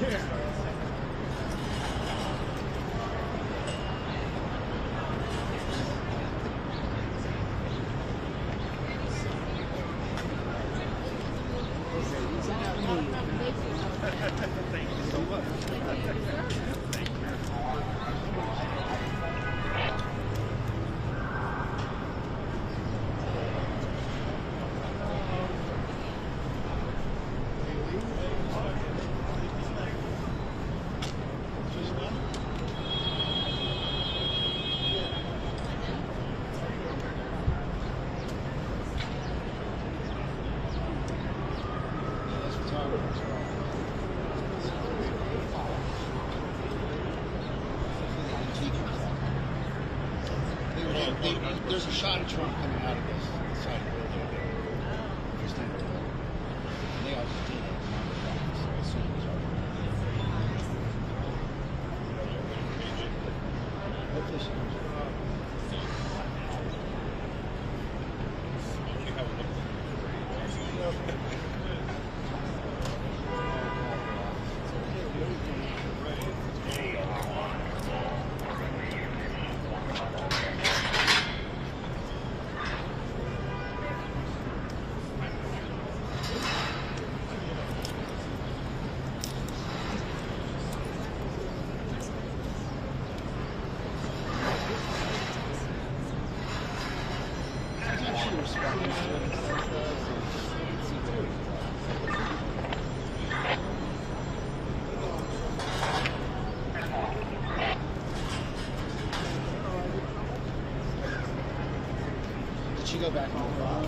Thank you so much. Thank you. There's a shot of Trump coming out of this side of the building. And they all just did it. So I assume it was hopefully she comes Did she go back on the clock?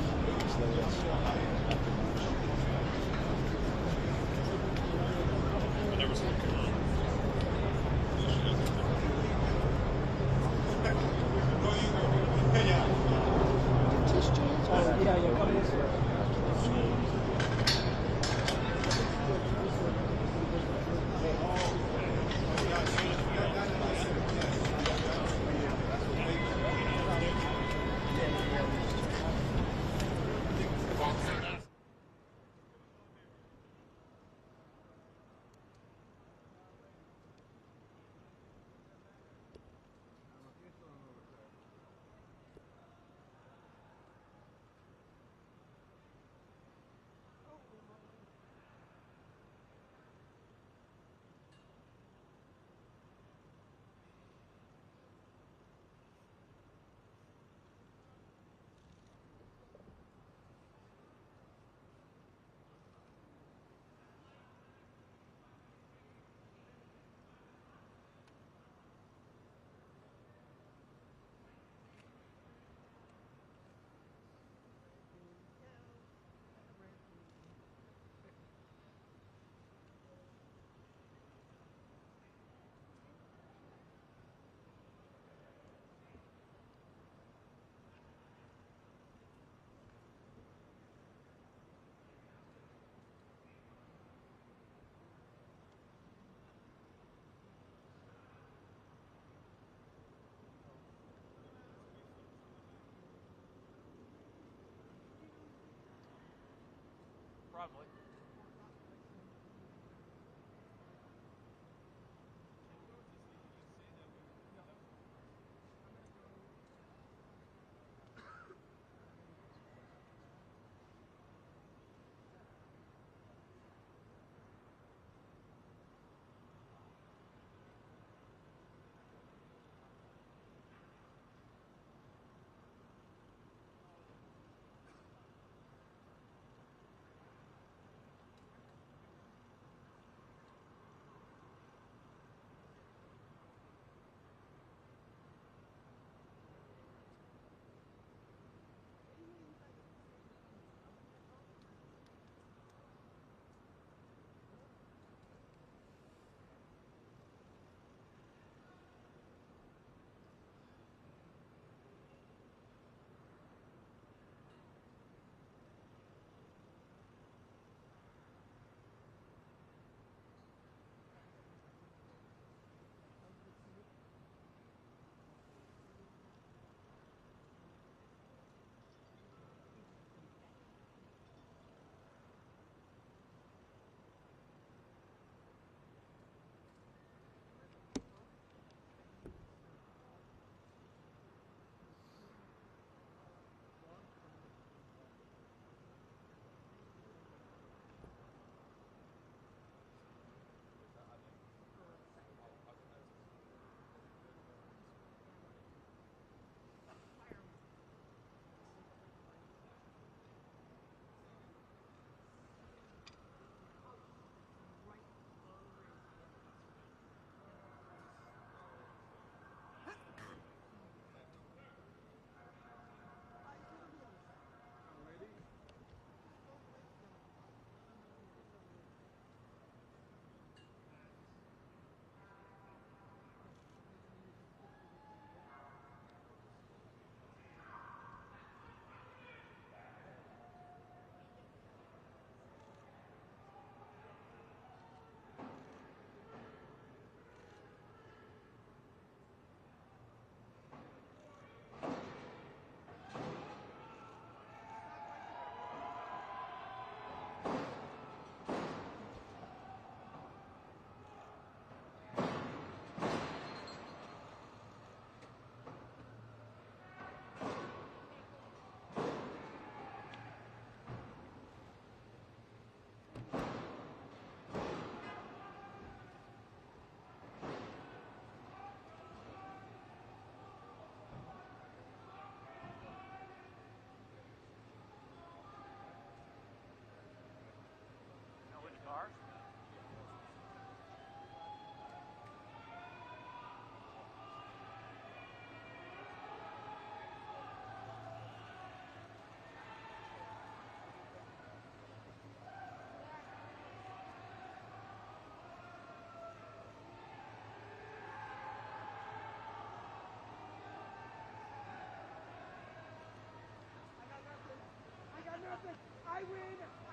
I win.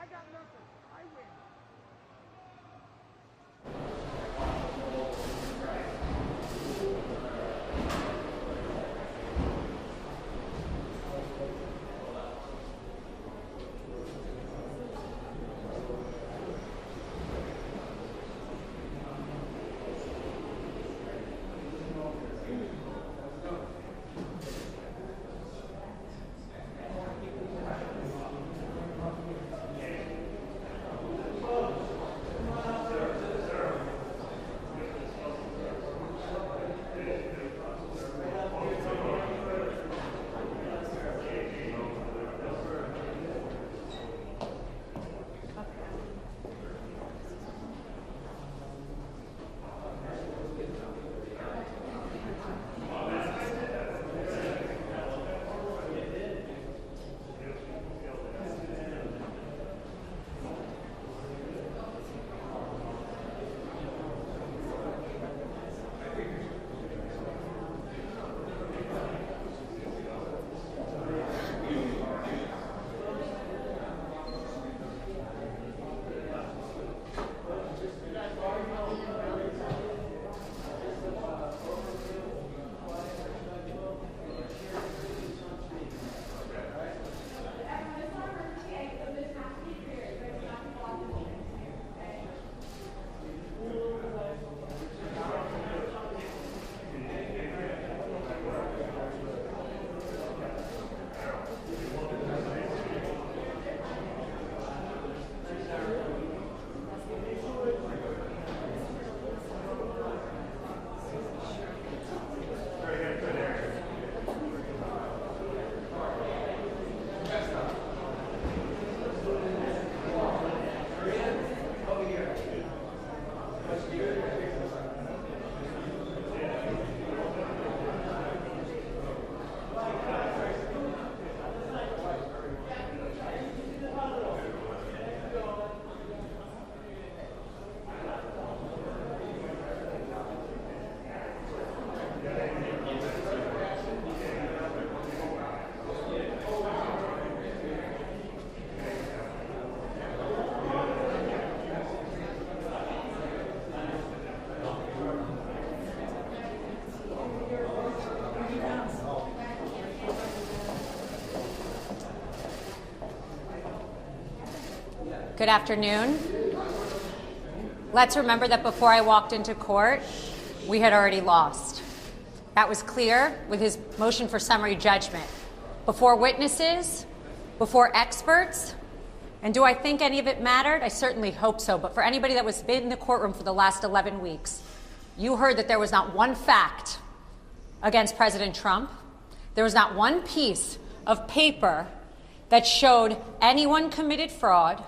I got nothing. I win. Good afternoon. Let's remember that before I walked into court, we had already lost. That was clear with his motion for summary judgment. Before witnesses, before experts, and do I think any of it mattered? I certainly hope so, but for anybody that was in the courtroom for the last 11 weeks, you heard that there was not one fact against President Trump. There was not one piece of paper that showed anyone committed fraud.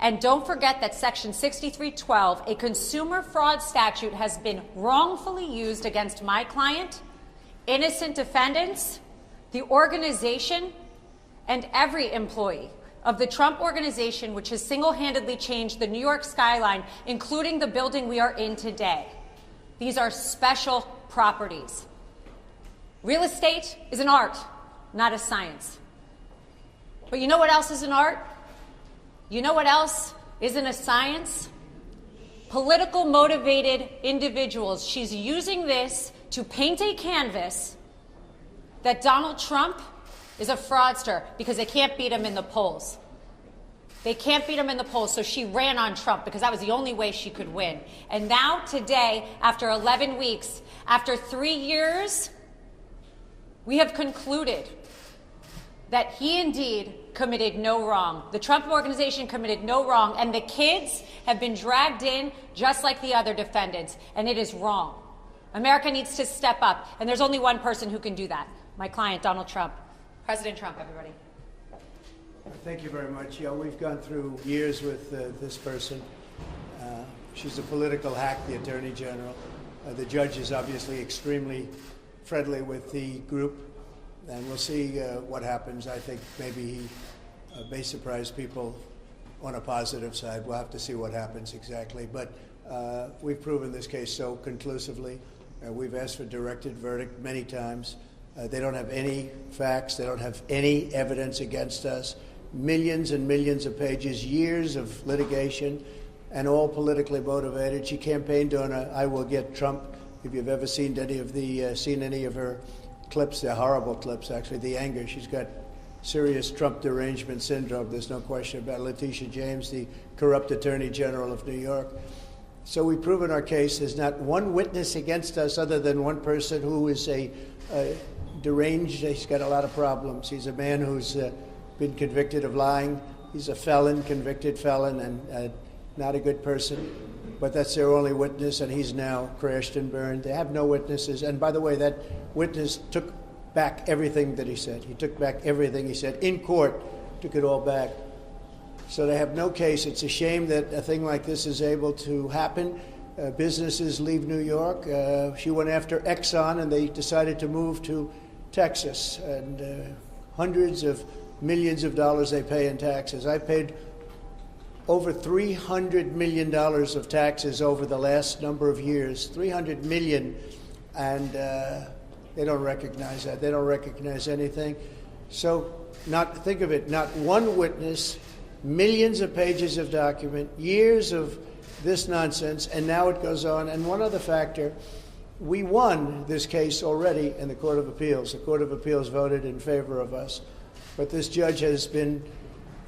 And don't forget that Section 6312, a consumer fraud statute, has been wrongfully used against my client, innocent defendants, the organization, and every employee of the Trump Organization, which has single-handedly changed the New York skyline, including the building we are in today. These are special properties. Real estate is an art, not a science. But you know what else is an art? You know what else isn't a science? Political motivated individuals. She's using this to paint a canvas that Donald Trump is a fraudster because they can't beat him in the polls. They can't beat him in the polls, so she ran on Trump because that was the only way she could win. And now, today, after 11 weeks, after 3 years, we have concluded that he indeed committed no wrong. The Trump Organization committed no wrong, and the kids have been dragged in just like the other defendants, and it is wrong. America needs to step up, and there's only one person who can do that. My client, Donald Trump. President Trump, everybody. Thank you very much. Yeah, we've gone through years with this person. She's a political hack, the Attorney General. The judge is obviously extremely friendly with the group. And we'll see what happens. I think maybe he may surprise people on a positive side. We'll have to see what happens exactly. But we've proven this case so conclusively. We've asked for directed verdict many times. They don't have any facts. They don't have any evidence against us. millions and millions of pages, years of litigation, and all politically motivated. She campaigned on a "I will get Trump." If you've ever seen any of her clips, they're horrible clips, actually. The anger, she's got serious Trump derangement syndrome. There's no question about it. Letitia James, the corrupt Attorney General of New York. So we've proven our case. There's not one witness against us other than one person who is a deranged. He's got a lot of problems. He's a man who's been convicted of lying. He's a felon, convicted felon, and not a good person. But that's their only witness, and he's now crashed and burned. They have no witnesses. And by the way, that witness took back everything that he said. He took back everything he said in court, took it all back. So they have no case. It's a shame that a thing like this is able to happen. Businesses leave New York. She went after Exxon, and they decided to move to Texas. And hundreds of millions of dollars they pay in taxes. I paid over $300 million of taxes over the last number of years. $300 million. And they don't recognize that. They don't recognize anything. So think of it, not one witness, millions of pages of document, years of this nonsense, and now it goes on. And one other factor, we won this case already in the Court of Appeals. The Court of Appeals voted in favor of us. But this judge has been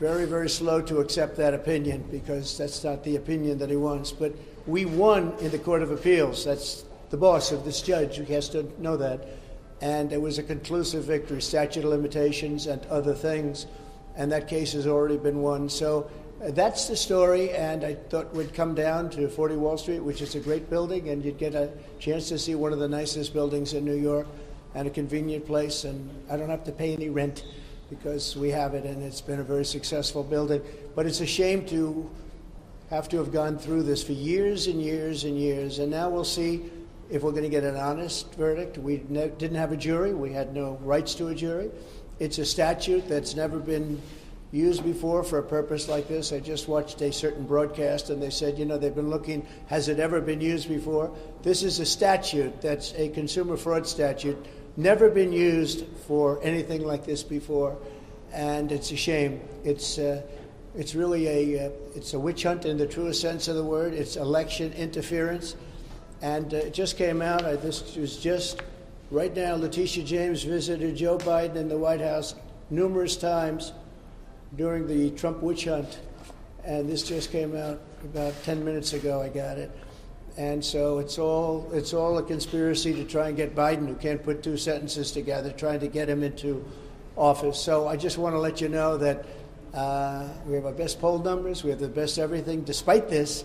very, very slow to accept that opinion because that's not the opinion that he wants. But we won in the Court of Appeals. That's the boss of this judge. He has to know that. And it was a conclusive victory, statute of limitations and other things. And that case has already been won. So that's the story, and I thought we'd come down to 40 Wall Street, which is a great building, and you'd get a chance to see one of the nicest buildings in New York and a convenient place, and I don't have to pay any rent because we have it, and it's been a very successful building. But it's a shame to have gone through this for years and years and years, and now we'll see if we're going to get an honest verdict. We didn't have a jury. We had no rights to a jury. It's a statute that's never been used before for a purpose like this. I just watched a certain broadcast, and they said, they've been looking, has it ever been used before? This is a statute that's a consumer fraud statute, never been used for anything like this before, and it's a shame. It's really it's a witch hunt in the truest sense of the word. It's election interference, and it just came out. This was just right now. Letitia James visited Joe Biden in the White House numerous times during the Trump witch hunt, and this just came out about 10 minutes ago. I got it. And so it's all a conspiracy to try and get Biden, who can't put two sentences together, trying to get him into office. So I just want to let you know that we have our best poll numbers, we have the best everything, despite this,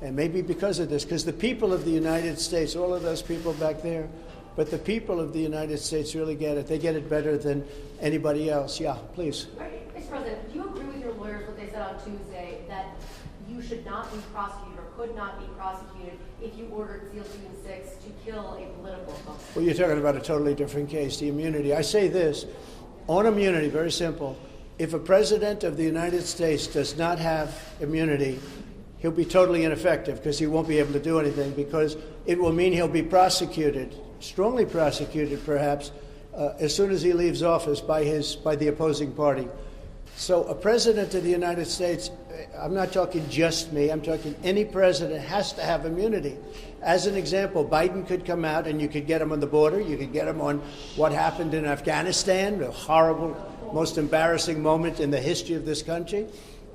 and maybe because of this, because the people of the United States, all of those people back there, but the people of the United States really get it. They get it better than anybody else. Yeah, please. Mr. President, do you agree with your lawyers what they said on Tuesday, that you should not be prosecuted or could not be prosecuted if you ordered SEAL Team 6 to kill a political opponent? Well, you're talking about a totally different case, the immunity. I say this, on immunity, very simple. If a president of the United States does not have immunity, he'll be totally ineffective because he won't be able to do anything, because it will mean he'll be prosecuted, strongly prosecuted perhaps, as soon as he leaves office by the opposing party. So a president of the United States, I'm not talking just me, I'm talking any president has to have immunity. As an example, Biden could come out and you could get him on the border, you could get him on what happened in Afghanistan, a horrible, most embarrassing moment in the history of this country.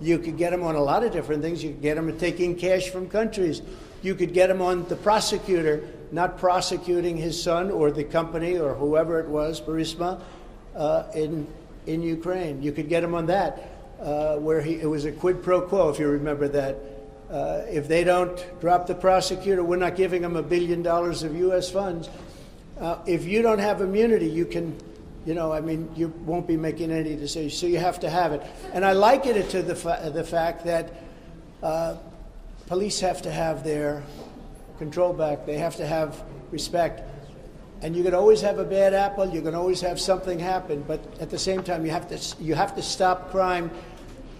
You could get him on a lot of different things. You could get him taking cash from countries. You could get him on the prosecutor not prosecuting his son or the company or whoever it was, Burisma, in Ukraine. You could get him on that, where it was a quid pro quo, if you remember that. If they don't drop the prosecutor, we're not giving them $1 billion of U.S. funds. If you don't have immunity, you can, you won't be making any decisions. So you have to have it. And I liken it to the fact that police have to have their control back. They have to have respect. And you can always have a bad apple. You can always have something happen. But at the same time, you have to stop crime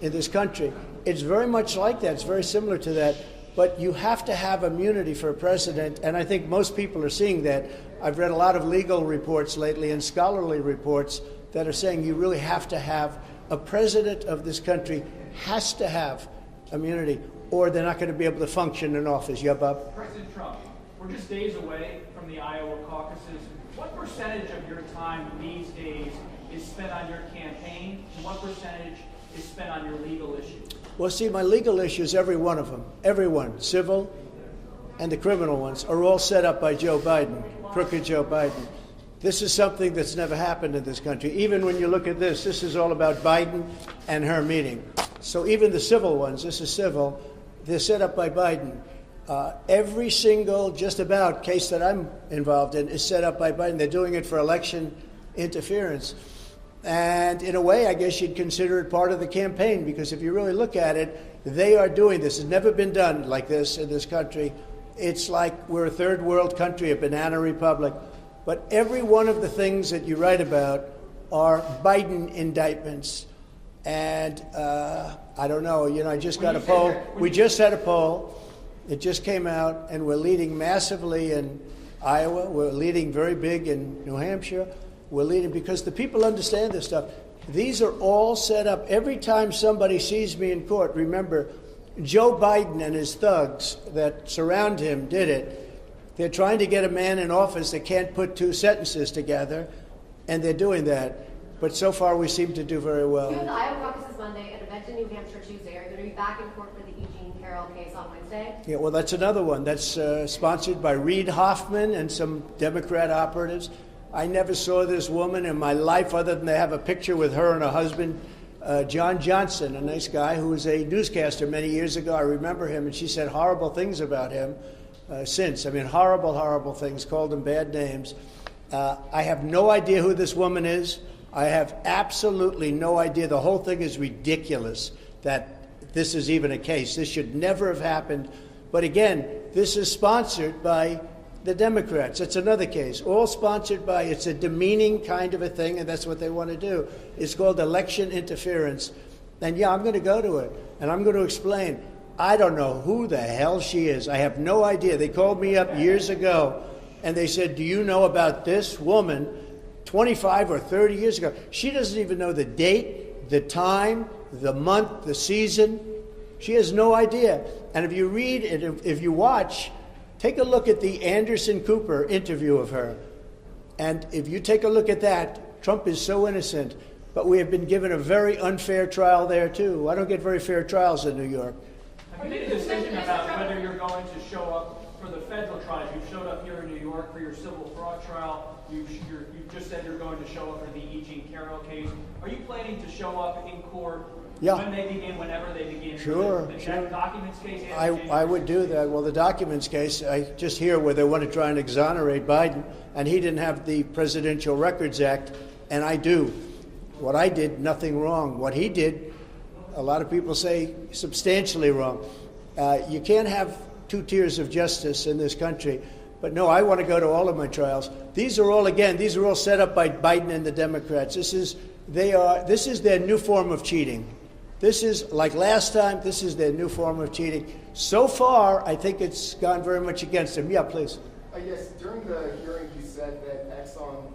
in this country. It's very much like that. It's very similar to that. But you have to have immunity for a president, and I think most people are seeing that. I've read a lot of legal reports lately and scholarly reports that are saying you really have to have A president of this country has to have immunity, or they're not going to be able to function in office. Yeah, Bob? President Trump, we're just days away from the Iowa caucuses. What percentage of your time these days is spent on your campaign, and what percentage is spent on your legal issues? Well, see, my legal issues, every one of them, everyone, civil and the criminal ones, are all set up by Joe Biden, crooked Joe Biden. This is something that's never happened in this country. Even when you look at this is all about Biden and her meeting. So even the civil ones, this is civil, they're set up by Biden. Every single, just about, case that I'm involved in is set up by Biden. They're doing it for election interference. And in a way, I guess you'd consider it part of the campaign, because if you really look at it, they are doing this. It's never been done like this in this country. It's like we're a third world country, a banana republic. But every one of the things that you write about are Biden indictments. And I don't know, I just got a poll. We just had a poll. It just came out, and we're leading massively in Iowa. We're leading very big in New Hampshire. We're leading because the people understand this stuff. These are all set up. Every time somebody sees me in court, remember, Joe Biden and his thugs that surround him did it. They're trying to get a man in office that can't put two sentences together, and they're doing that. But so far, we seem to do very well. You have the Iowa caucuses Monday, an event in New Hampshire Tuesday. Are you going to be back in court for the E. Jean Carroll case on Wednesday? Yeah, well, that's another one. That's sponsored by Reid Hoffman and some Democrat operatives. I never saw this woman in my life other than to have a picture with her and her husband, John Johnson, a nice guy who was a newscaster many years ago. I remember him, and she said horrible things about him since. I mean, horrible, horrible things, called him bad names. I have no idea who this woman is. I have absolutely no idea. The whole thing is ridiculous that this is even a case. This should never have happened. But again, this is sponsored by the Democrats. It's another case, all sponsored by, it's a demeaning kind of a thing, and that's what they want to do. It's called election interference. And yeah, I'm going to go to it, and I'm going to explain. I don't know who the hell she is. I have no idea. They called me up years ago, and they said, do you know about this woman 25 or 30 years ago? She doesn't even know the date, the time, the month, the season. She has no idea. And if you read it, if you watch, take a look at the Anderson Cooper interview of her. And if you take a look at that, Trump is so innocent. But we have been given a very unfair trial there, too. I don't get very fair trials in New York. Have you made a decision about whether you're going to show up for the federal trials? You've showed up here in New York for your civil fraud trial. You've just said you're going to show up for the E. Jean Carroll case. Are you planning to show up in court when they begin, whenever they begin? Sure, the documents case? I would do that. Well, the documents case, I just hear where they want to try and exonerate Biden, and he didn't have the Presidential Records Act, and I do. What I did, nothing wrong. What he did, a lot of people say substantially wrong. You can't have two tiers of justice in this country. But no, I want to go to all of my trials. These are all set up by Biden and the Democrats. This is their new form of cheating. This is, like last time, this is their new form of cheating. So far, I think it's gone very much against them. Yeah, please. Yes, during the hearing, you said that Exxon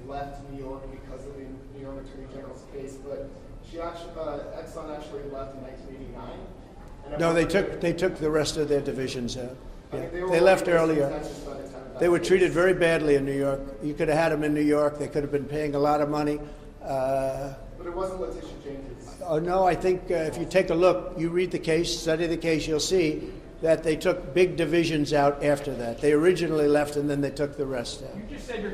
left New York because of the New York Attorney General's case, but Exxon actually left in 1989. No, they took the rest of their divisions out. Yeah. They left earlier. They were treated very badly in New York. You could have had them in New York. They could have been paying a lot of money. But it wasn't Letitia Jenkins. Oh, no, I think if you take a look, you read the case, study the case, you'll see that they took big divisions out after that. They originally left, and then they took the rest out. You just said you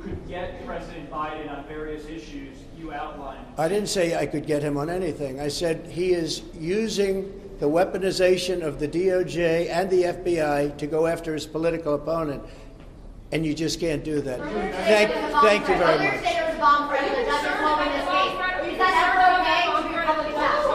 could get President Biden on various issues you outlined. I didn't say I could get him on anything. I said he is using the weaponization of the DOJ and the FBI to go after his political opponent, and you just can't do that. Thank you very much. There was a bomb threat in the Justice Home in this case. Is that ever okay to be Republican attacked?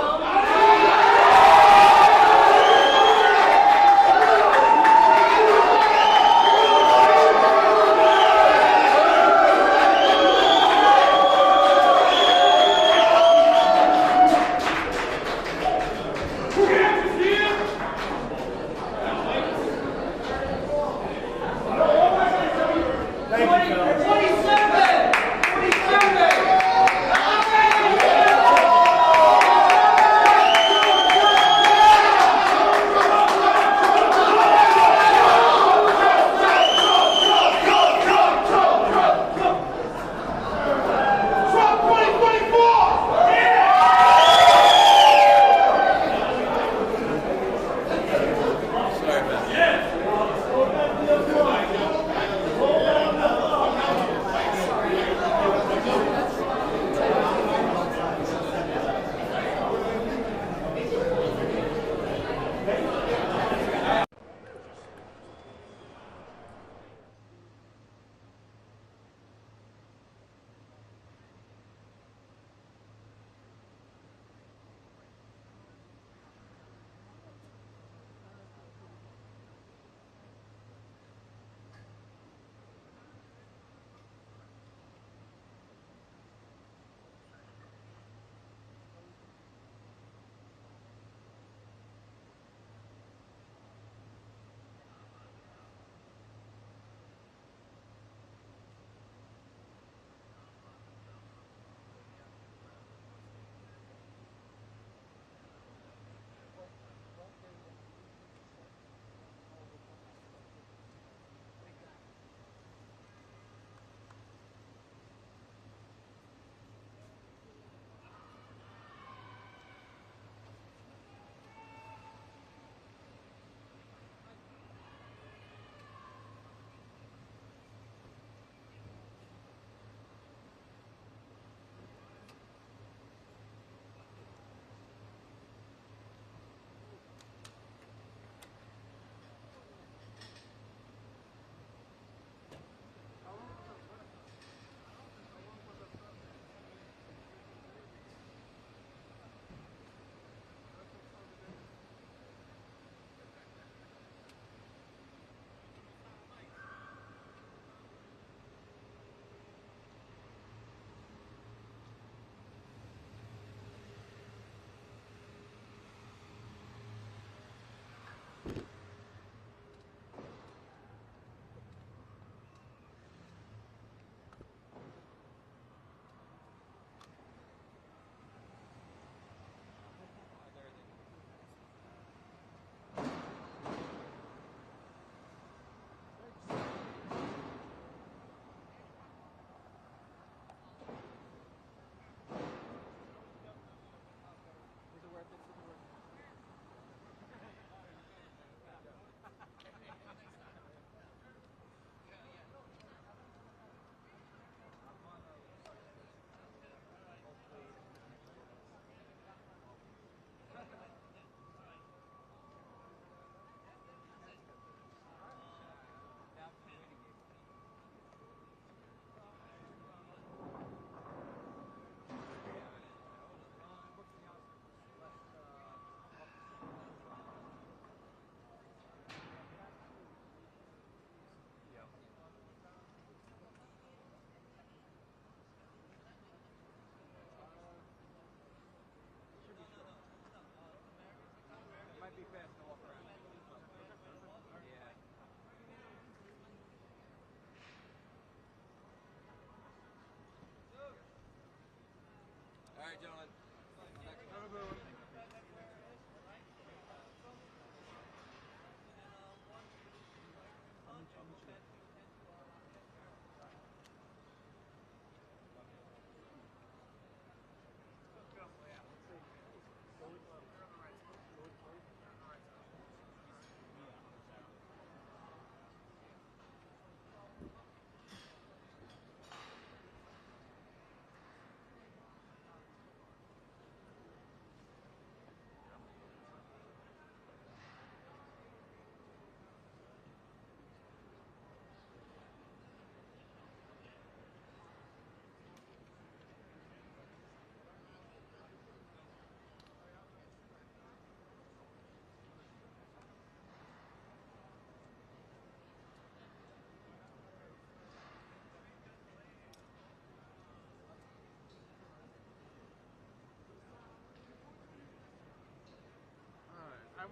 Thank you, fellas. 27!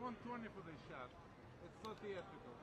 want 20 for this shot. It's so theatrical.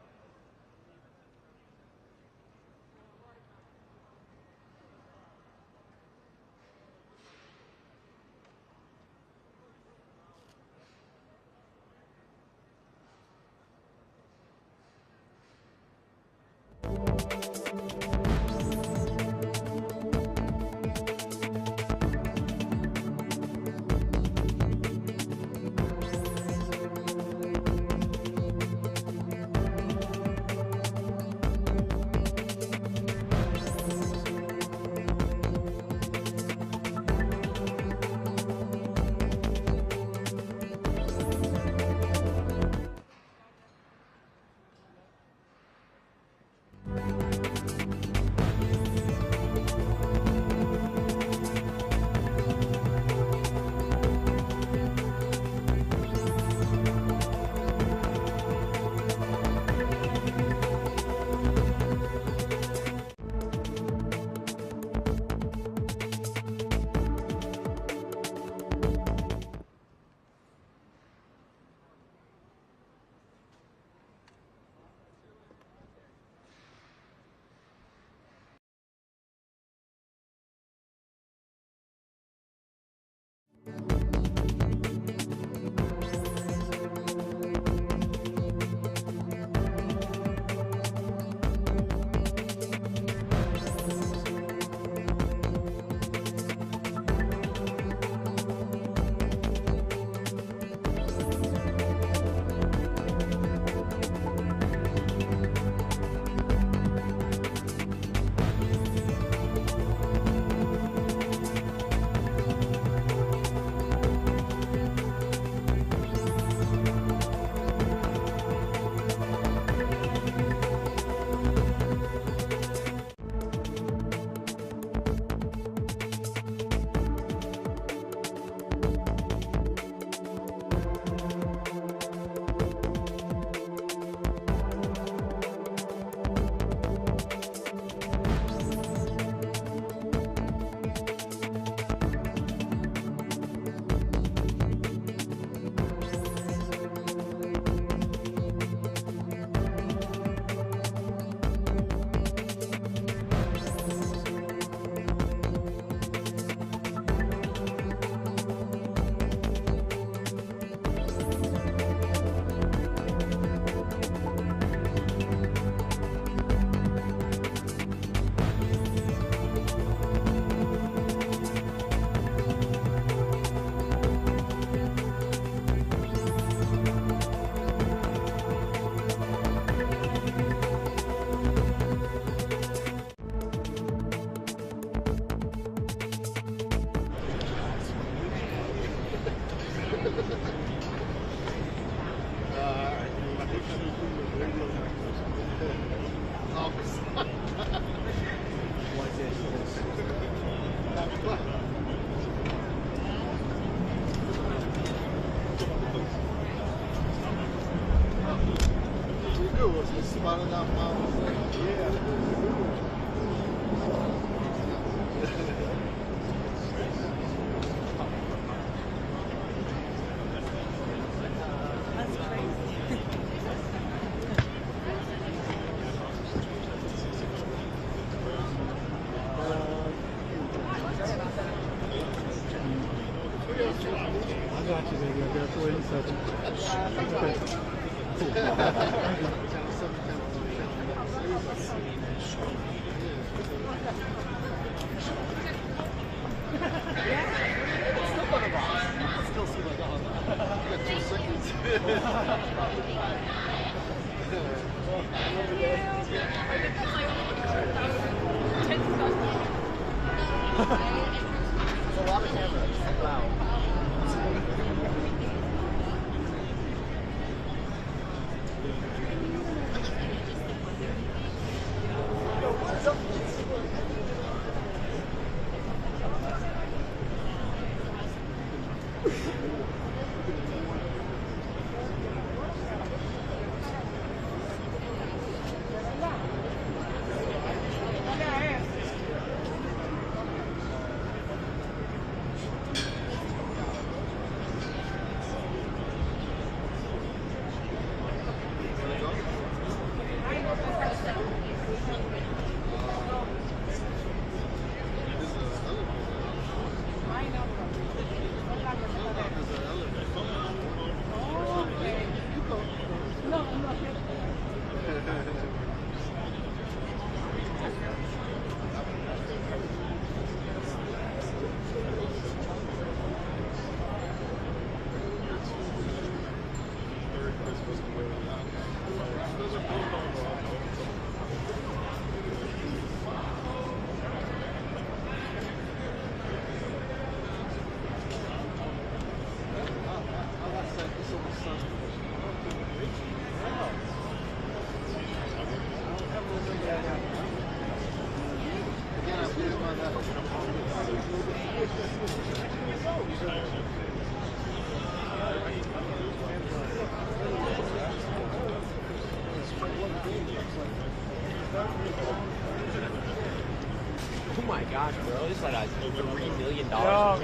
Oh my gosh, bro. It's like a $3 million camera.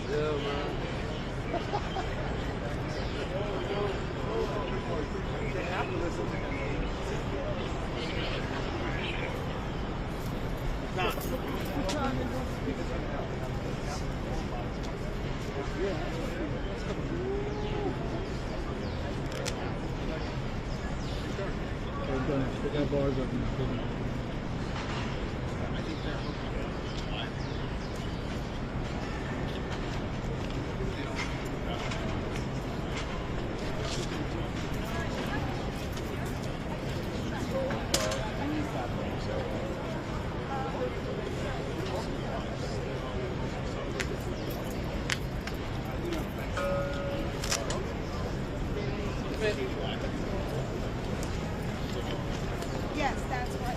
Chill, man. Yes, that's what.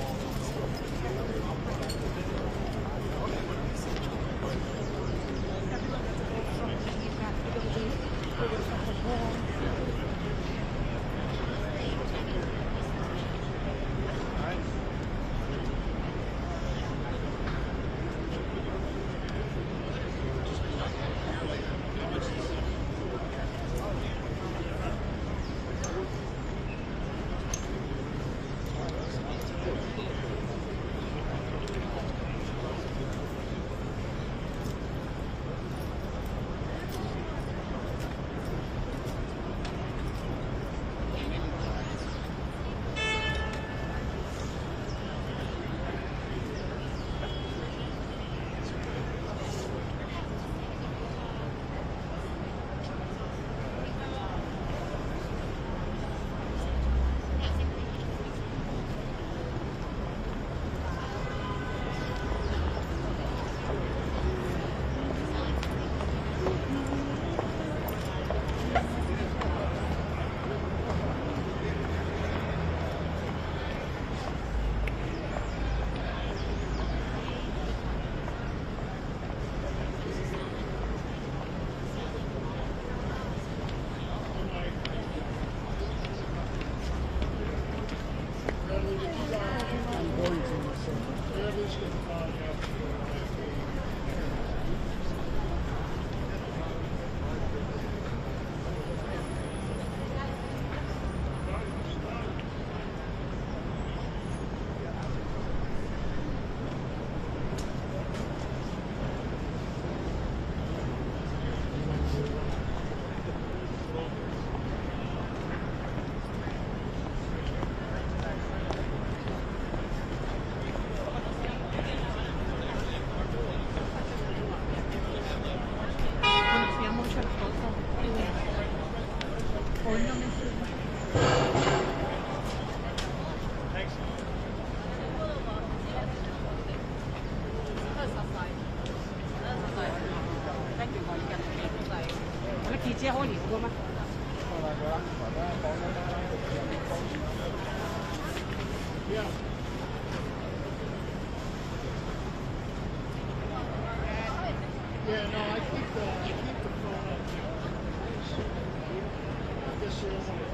Yeah, no, I keep the phone up. I guess you don't want to.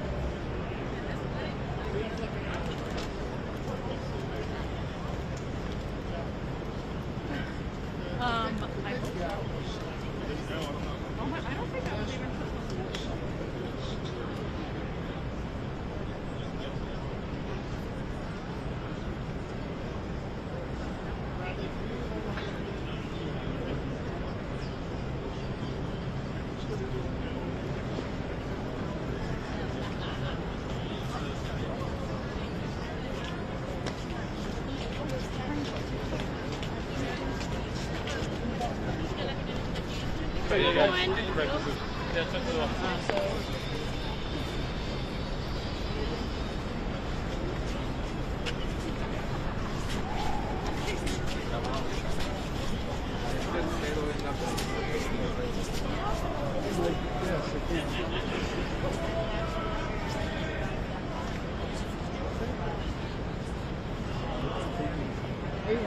I don't think I was even. Hey,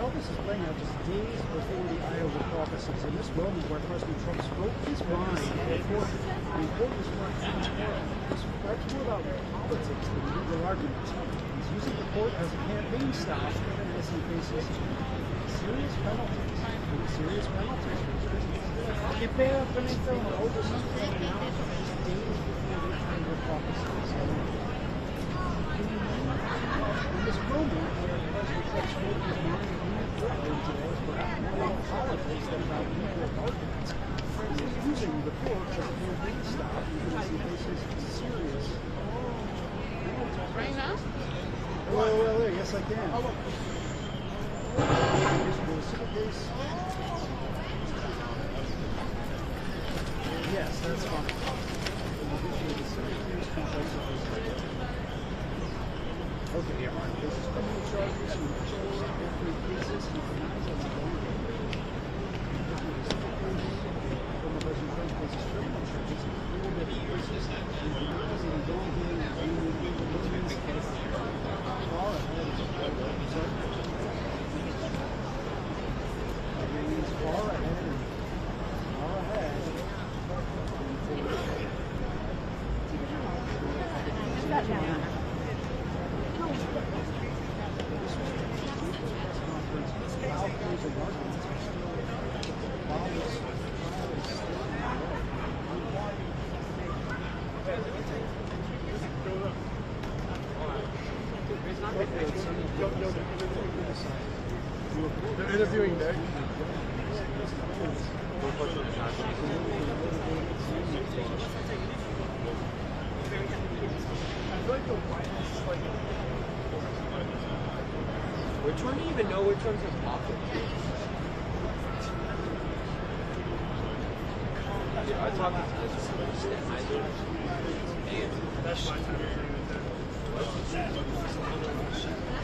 Elvis is playing out just days before the Iowa caucuses. In this moment where President Trump spoke his mind before the important part that's more about politics than legal arguments. He's using the court as a campaign stop as he faces serious penalties. Serious penalties. ¿Qué pedo con esto? Elvis is playing out just days before the Iowa caucuses. In this moment where President Trump spoke his mind today is perhaps more about politics than about legal arguments. He's using the court as a campaign stop because he faces serious penalties. Right now? Well, yes I can. Yes, that's fine. Okay, yeah. This is criminal charges and different cases. He denies them alone. Former President Trump faces criminal charges in 4 different cases. He denies them wrongdoing and blaming legal means far ahead of far ahead. Shut down. They're interviewing Nick. Which one do you even know which one's a pocket? Yeah, I talked to this one. That's my time.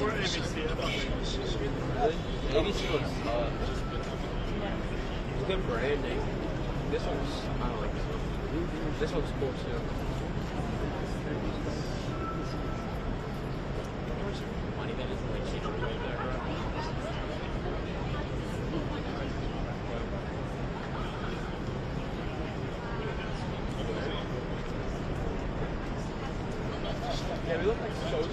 Or ABC. Really? ABC looks it's good branding. This one's, I don't like this one. This one's cool too. Money that is like cheaper right there, bro. Yeah, we look like toast.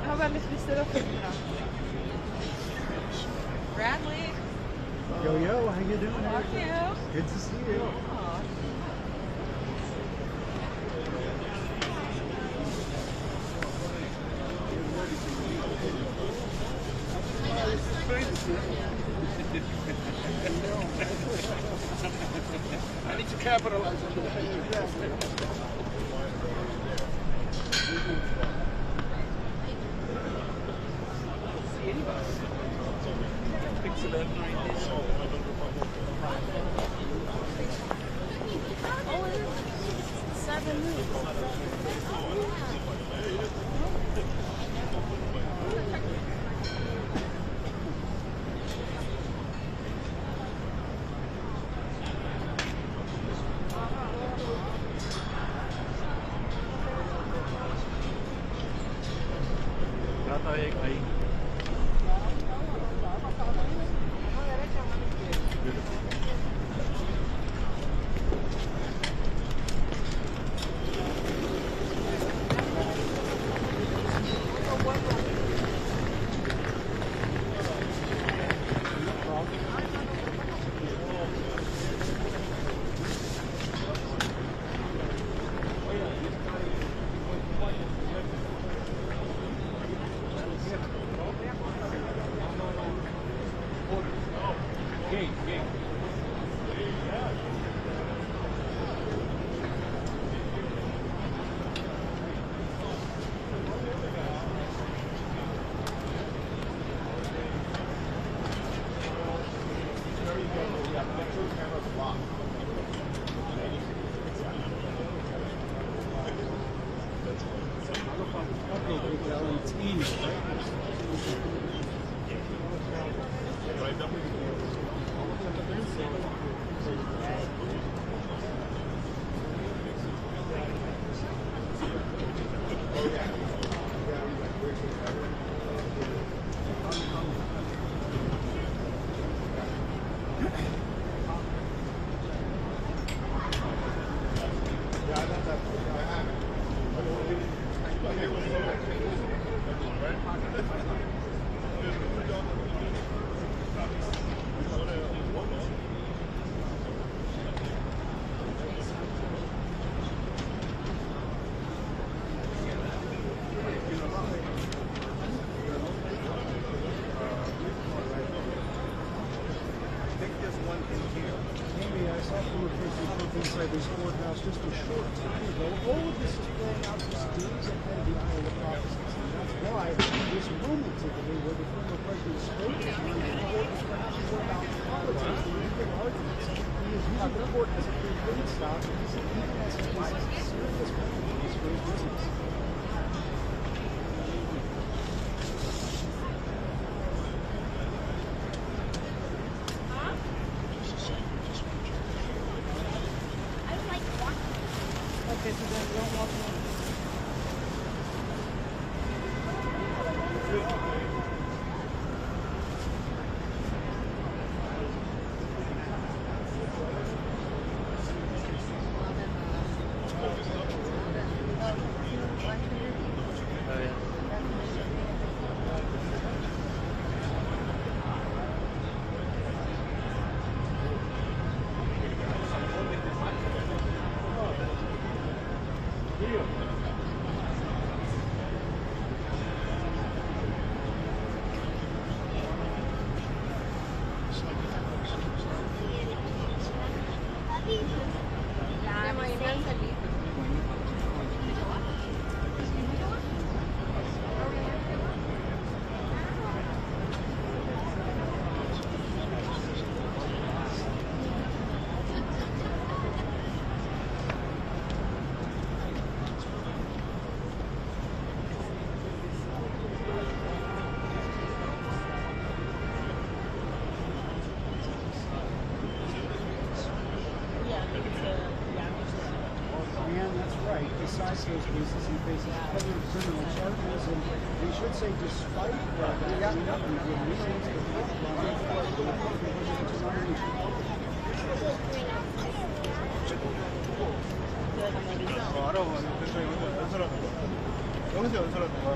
How about Miss Priscilla? Bradley. Yo, how you doing? How are you? Good to see you. I need to capitalize on that. Amy, I saw from a person from inside this courthouse just a short time ago. All of this is playing out just days ahead of the Iowa caucuses. And that's why this moment today, where the former president spoke is running the court, is perhaps more about politics than legal arguments. He is using the court as a campaign stop, even as he faces serious penalties for his business. Okay, so then don't walk in. Besides those cases, he faces other criminal charges, and we should say, despite that, we have good reasons to hope 여기서 연설하는 거야?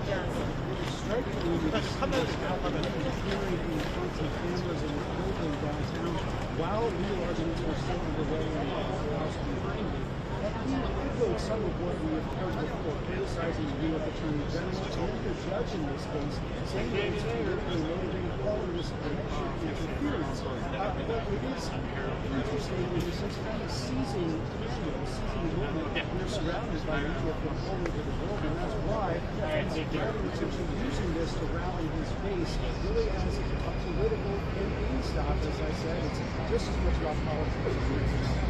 strikingly, we see appearing in front of cameras in the building downtown while legal arguments are still underway in the courthouse behind me. He echoed some of what we have heard before, criticizing the U.S. Attorney General and the judge in this case, saying that it's politically motivated followers election interference. But it is interesting in the sense of seizing the moment. We're surrounded by media from all over the world, and that's why he's potentially using this to rally his base, really as a political campaign stop. As I said, it's just as much about politics as it is.